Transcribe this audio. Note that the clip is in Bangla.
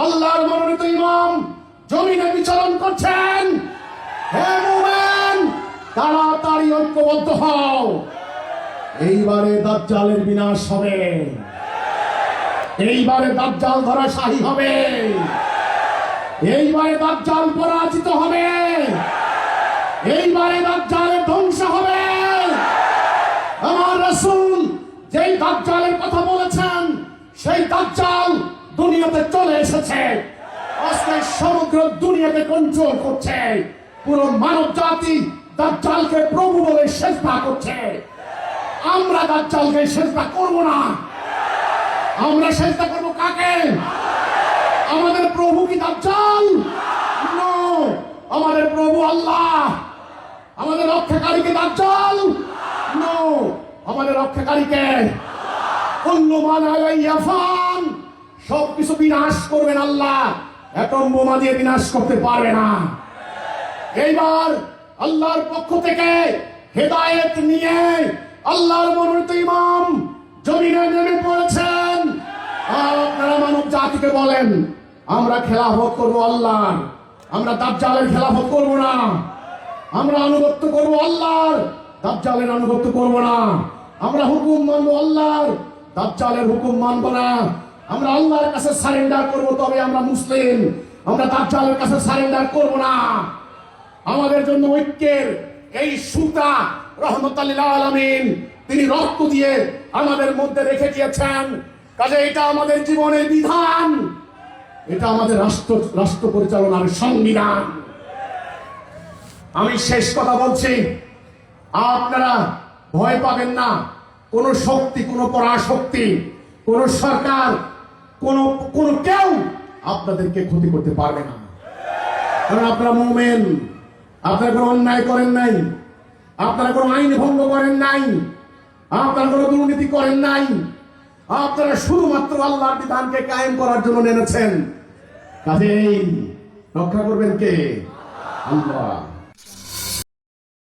আল্লাহর মনোনীত ইমাম জমিনে বিচরণ করছেন। হে মুমিন, তাড়াতাড়ি ঐক্যবদ্ধ হও। এইবারে দাজ্জালের বিনাশ হবে, এইবারে দাজ্জাল ধরাশায়ী হবে, এইবারে দাজ্জাল পরাজিত হবে, এইবারে দাজ্জালের ধ্বংস হবে। আমার রাসূল যেই দাজ্জালের কথা বলেছেন, সেই দাজ্জাল দুনিয়াতে চলে এসেছে। আজকে সমগ্র দুনিয়াতে কন্ট্রোল করছে। পুরো মানব জাতি দাজ্জালকে প্রভু বলে সেজদা করছে। আমরা দাজ্জালকে সেজদা করব না। আমরা সেজদা করব কাকে? আমাদের প্রভু কি দাজ্জাল? নো, আমাদের প্রভু আল্লাহ। আমাদের রক্ষাকারীকে দাজ্জাল? নো, আমাদের রক্ষাকারীকে কুল্লু মান আলাইহা ফান। সবকিছু বিনাশ করবেন আল্লাহ, অ্যাটম বোমা দিয়ে বিনাশ করতে পারবে না। এইবার আল্লাহর পক্ষ থেকে হেদায়েত নিয়ে আল্লাহর মনোনীত ইমাম জমিনে নেমে পড়েছেন। আপনারা মানব জাতিকে বলেন, আমরা খেলাফত করব আল্লাহর, আমরা দাজ্জালের খেলাফত করব না। আমরা আনুগত্য করব আল্লাহর, দাজ্জালের আনুগত্য করব না। আমরা হুকুম মানব আল্লাহর, দাজ্জালের হুকুম মানব না। আমরা আল্লাহর কাছে সারেন্ডার করব, তবে আমরা মুসলিম। আমরা দাজ্জালের কাছে সারেন্ডার করব না। আমাদের জন্য ঐক্যের এই সুতা রহমতুল্লাহ লিল আলামিন তিনি রক্ত দিয়ে আমাদের মধ্যে রেখে দিয়েছেন। কাজে এটা আমাদের জীবনের বিধান, এটা আমাদের রাষ্ট্র পরিচালনার সংবিধান। আমি শেষ কথা বলছি, আপনারা ভয় পাবেন না। কোন শক্তি, কোন পরাশক্তি, কোন সরকার, কোন কেউ আপনাদেরকে ক্ষতি করতে পারবে না। কারণ আপনারা মুমিন, আপনারা কোনো অন্যায় করেন নাই, আপনারা কোনো আইন ভঙ্গ করেন নাই, আপনারা কোনো দুর্নীতি করেন নাই। আপনারা শুধুমাত্র আল্লাহর বিধানকে কায়েম করার জন্য নেমেছেন। কাজেই রক্ষা করবেন কে? আল্লাহ।